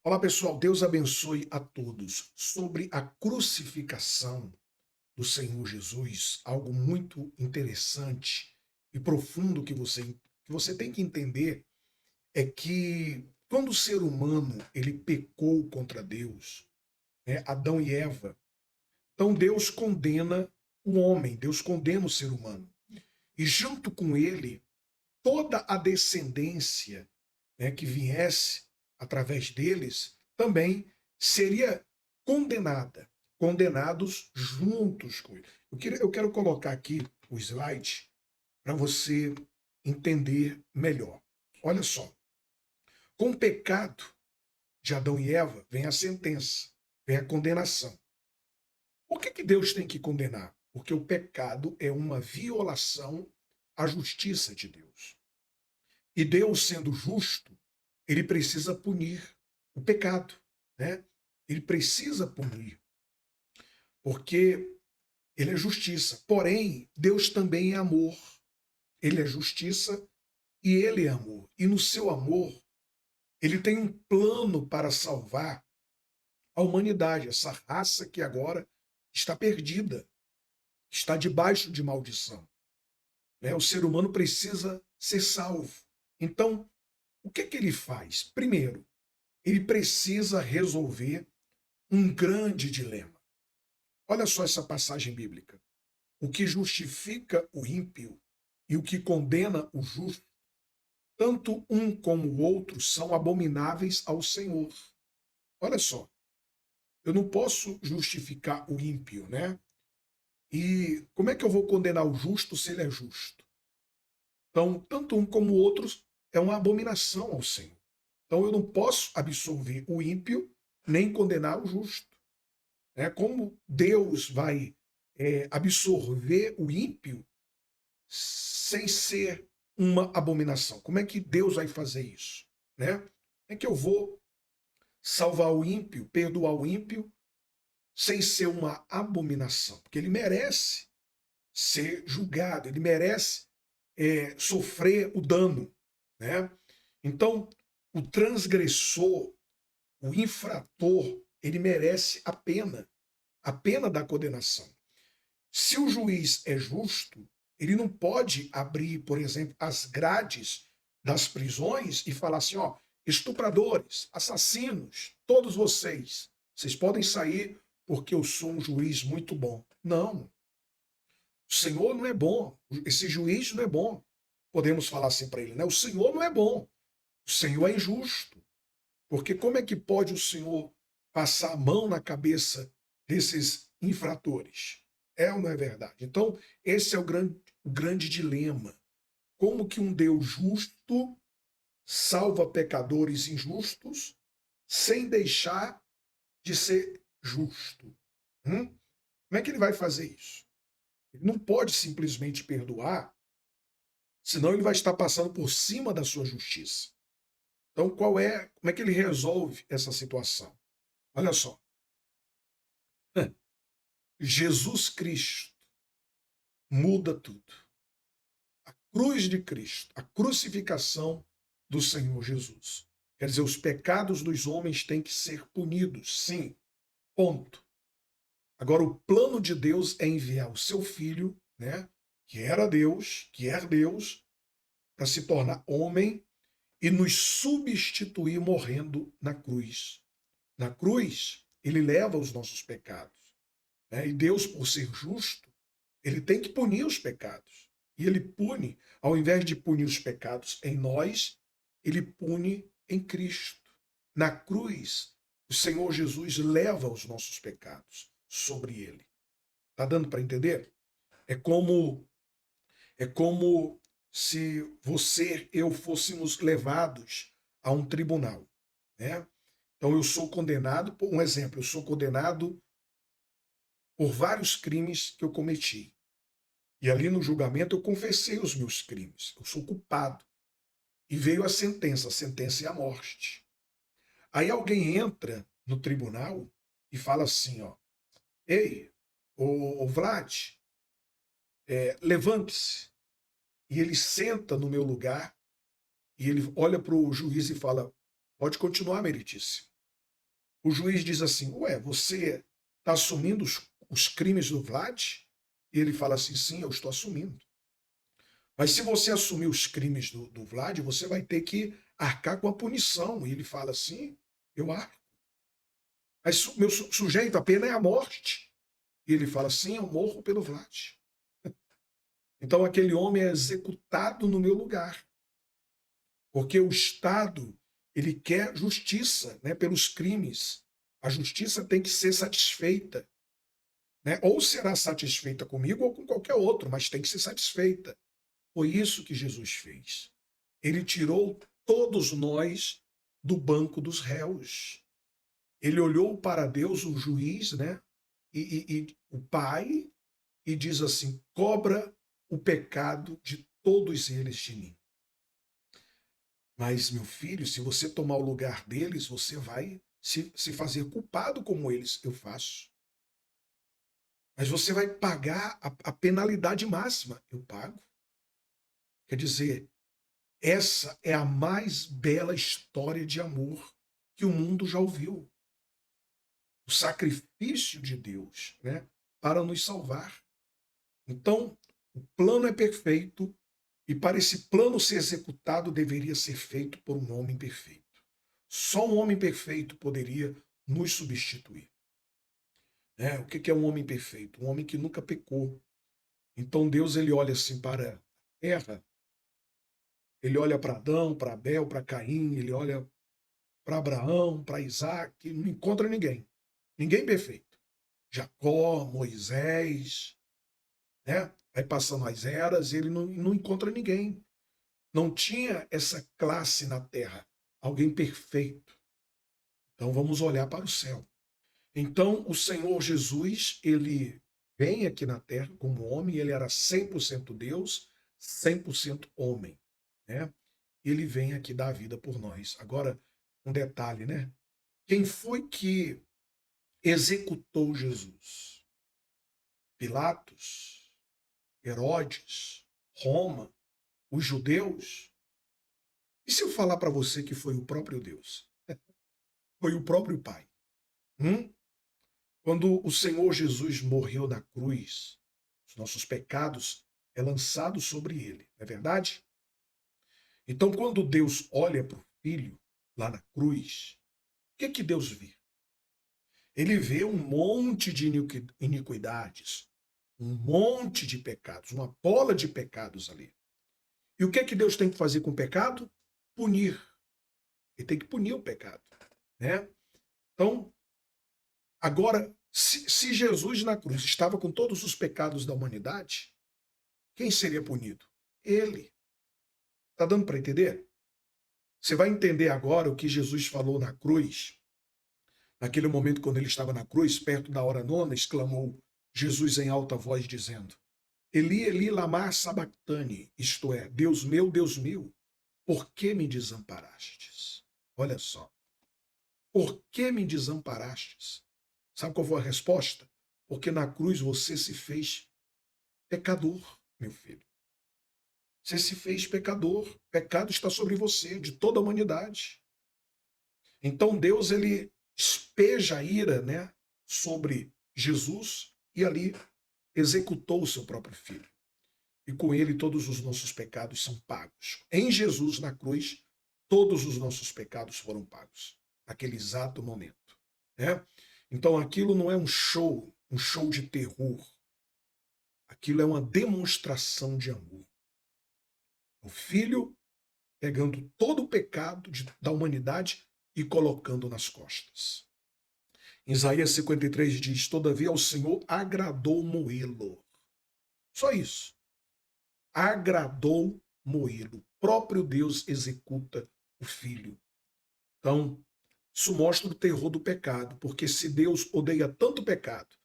Olá, pessoal. Deus abençoe a todos. Sobre a crucificação do Senhor Jesus, algo muito interessante e profundo que você tem que entender é que quando o ser humano ele pecou contra Deus, né, Adão e Eva, então Deus condena o homem, Deus condena o ser humano. E junto com ele, toda a descendência, né, que viesse através deles também seria condenada, condenados juntos com ele. Eu quero colocar aqui o slide para você entender melhor. Olha só, com o pecado de Adão e Eva vem a sentença, vem a condenação. Por que Deus tem que condenar? Porque o pecado é uma violação à justiça de Deus. E Deus, sendo justo, ele precisa punir o pecado, né? Ele precisa punir, porque ele é justiça. Porém, Deus também é amor. Ele é justiça e ele é amor. E no seu amor, ele tem um plano para salvar a humanidade, essa raça que agora está perdida, está debaixo de maldição, né? O ser humano precisa ser salvo. Então, o que ele faz? Primeiro, ele precisa resolver um grande dilema. Olha só essa passagem bíblica. O que justifica o ímpio e o que condena o justo, tanto um como o outro são abomináveis ao Senhor. Olha só, eu não posso justificar o ímpio, né? E como é que eu vou condenar o justo se ele é justo? Então, tanto um como o outro é uma abominação ao Senhor. Então, eu não posso absolver o ímpio nem condenar o justo. Né? Como Deus vai absorver o ímpio sem ser uma abominação? Como é que Deus vai fazer isso? Né? Como é que eu vou salvar o ímpio, perdoar o ímpio, sem ser uma abominação? Porque ele merece ser julgado, ele merece sofrer o dano. Né? Então, o transgressor, o infrator, ele merece a pena da condenação. Se o juiz é justo, ele não pode abrir, por exemplo, as grades das prisões e falar assim, ó, estupradores, assassinos, todos vocês podem sair porque eu sou um juiz muito bom. Não, o Senhor não é bom, esse juiz não é bom. Podemos falar assim para ele, né? O Senhor não é bom, o Senhor é injusto. Porque como é que pode o Senhor passar a mão na cabeça desses infratores? É ou não é verdade? Então, esse é o grande dilema. Como que um Deus justo salva pecadores injustos sem deixar de ser justo? Como é que ele vai fazer isso? Ele não pode simplesmente perdoar, senão ele vai estar passando por cima da sua justiça. Então, como é que ele resolve essa situação? Olha só, Jesus Cristo muda tudo. A cruz de Cristo, a crucificação do Senhor Jesus. Quer dizer, os pecados dos homens têm que ser punidos, sim, ponto. Agora, o plano de Deus é enviar o seu filho, né, que era Deus, que é Deus, para se tornar homem e nos substituir morrendo na cruz. Na cruz, ele leva os nossos pecados. Né? E Deus, por ser justo, ele tem que punir os pecados. E ele pune, ao invés de punir os pecados em nós, ele pune em Cristo. Na cruz, o Senhor Jesus leva os nossos pecados sobre ele. Tá dando para entender? É como é como se você e eu fôssemos levados a um tribunal, né? Então eu sou condenado por um exemplo, eu sou condenado por vários crimes que eu cometi. E ali no julgamento eu confessei os meus crimes. Eu sou culpado. E veio a sentença é a morte. Aí alguém entra no tribunal e fala assim, ó, ei, o Vlad, levante-se. E ele senta no meu lugar e ele olha para o juiz e fala, pode continuar, meritíssimo. O juiz diz assim: ué, você está assumindo os crimes do Vlad? E ele fala assim: sim, eu estou assumindo. Mas se você assumir os crimes do Vlad, você vai ter que arcar com a punição. E ele fala assim: eu arco. Mas meu sujeito, a pena é a morte. E ele fala assim: eu morro pelo Vlad. Então aquele homem é executado no meu lugar. Porque o Estado, ele quer justiça, né, pelos crimes. A justiça tem que ser satisfeita, né? Ou será satisfeita comigo ou com qualquer outro, mas tem que ser satisfeita. Foi isso que Jesus fez. Ele tirou todos nós do banco dos réus. Ele olhou para Deus, o juiz, né? E o Pai, e diz assim: cobra o pecado de todos eles de mim. Mas, meu filho, se você tomar o lugar deles, você vai se fazer culpado como eles eu faço. Mas você vai pagar a penalidade máxima. Eu pago. Quer dizer, essa é a mais bela história de amor que o mundo já ouviu. O sacrifício de Deus, né, para nos salvar. Então, o plano é perfeito e para esse plano ser executado deveria ser feito por um homem perfeito. Só um homem perfeito poderia nos substituir. O que é um homem perfeito? Um homem que nunca pecou. Então Deus ele olha assim para a terra, ele olha para Adão, para Abel, para Caim, ele olha para Abraão, para Isaac, não encontra ninguém. Ninguém perfeito. Jacó, Moisés, né? Vai passando as eras, ele não encontra ninguém. Não tinha essa classe na terra, alguém perfeito. Então vamos olhar para o céu. Então o Senhor Jesus, ele vem aqui na terra como homem, ele era 100% Deus, 100% homem, né? Ele vem aqui dar a vida por nós. Agora, um detalhe, né? Quem foi que executou Jesus? Pilatos, Herodes, Roma, os judeus? E se eu falar para você que foi o próprio Deus? Foi o próprio Pai? Hum? Quando o Senhor Jesus morreu na cruz, os nossos pecados é lançado sobre ele, não é verdade? Então, quando Deus olha para o Filho lá na cruz, o que que Deus vê? Ele vê um monte de iniquidades, um monte de pecados, uma bola de pecados ali. E o que é que Deus tem que fazer com o pecado? Punir. Ele tem que punir o pecado, né? Então, agora, se Jesus na cruz estava com todos os pecados da humanidade, quem seria punido? Ele. Está dando para entender? Você vai entender agora o que Jesus falou na cruz. Naquele momento, quando ele estava na cruz, perto da hora nona, exclamou Jesus em alta voz, dizendo: Eli, Eli, lama sabachthani, isto é, Deus meu, por que me desamparastes? Olha só. Por que me desamparastes? Sabe qual foi a resposta? Porque na cruz você se fez pecador, meu filho. Você se fez pecador. Pecado está sobre você, de toda a humanidade. Então Deus ele espeja a ira, né, sobre Jesus e ali executou o seu próprio filho. E com ele todos os nossos pecados são pagos. Em Jesus na cruz, todos os nossos pecados foram pagos naquele exato momento, né? Então aquilo não é um show de terror. Aquilo é uma demonstração de amor. O filho pegando todo o pecado da humanidade e colocando nas costas. Em Isaías 53 diz: Todavia ao Senhor agradou moê-lo. Só isso. Agradou moê-lo. O próprio Deus executa o filho. Então, isso mostra o terror do pecado, porque se Deus odeia tanto o pecado,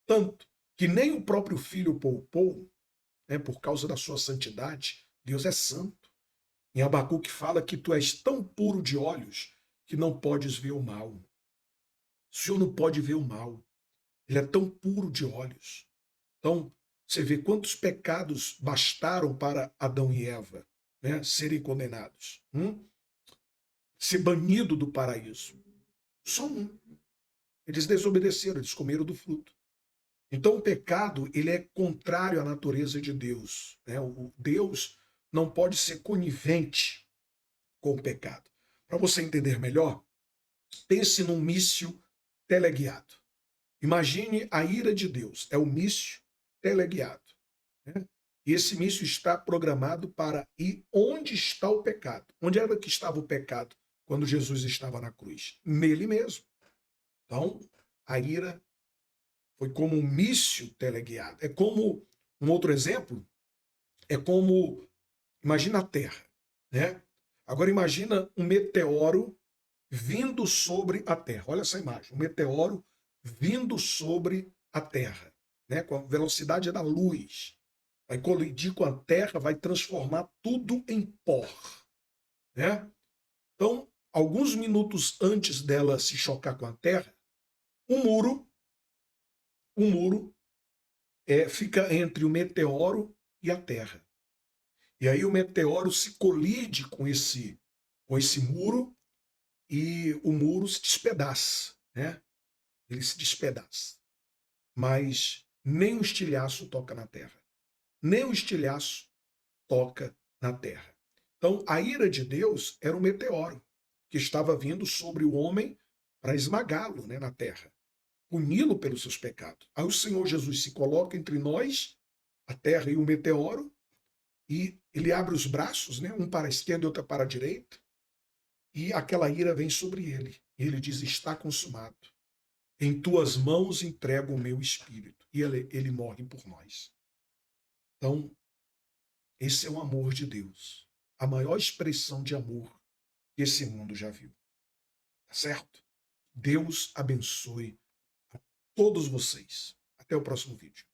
tanto, que nem o próprio filho poupou, né, por causa da sua santidade, Deus é santo. Em Abacuque fala que tu és tão puro de olhos que não podes ver o mal. O Senhor não pode ver o mal. Ele é tão puro de olhos. Então, você vê quantos pecados bastaram para Adão e Eva, né, serem condenados. Ser banido do paraíso. Só um. Eles desobedeceram, eles comeram do fruto. Então o pecado, ele é contrário à natureza de Deus, né? O Deus não pode ser conivente com o pecado. Para você entender melhor, pense num míssil teleguiado. Imagine a ira de Deus, é o míssil teleguiado, né? E esse míssil está programado para ir onde está o pecado. Onde era que estava o pecado quando Jesus estava na cruz? Nele mesmo. Então, a ira foi como um míssil teleguiado. É como, um outro exemplo, é como, imagina a Terra, né? Agora imagina um meteoro vindo sobre a Terra. Olha essa imagem, um meteoro vindo sobre a Terra, né? Com a velocidade da luz. Vai colidir com a Terra, vai transformar tudo em pó, né? Então, alguns minutos antes dela se chocar com a Terra, um muro, um muro fica entre o meteoro e a Terra. E aí o meteoro se colide com esse muro e o muro se despedaça, né? Ele se despedaça. Mas nem o estilhaço toca na terra. Nem o estilhaço toca na terra. Então, a ira de Deus era um meteoro que estava vindo sobre o homem para esmagá-lo, né, na terra, puni-lo pelos seus pecados. Aí o Senhor Jesus se coloca entre nós, a terra e o meteoro, e ele abre os braços, né, um para a esquerda e outro para a direita, e aquela ira vem sobre ele. E ele diz: está consumado. Em tuas mãos entrego o meu espírito. E ele morre por nós. Então, esse é o amor de Deus. A maior expressão de amor que esse mundo já viu. Tá certo? Deus abençoe a todos vocês. Até o próximo vídeo.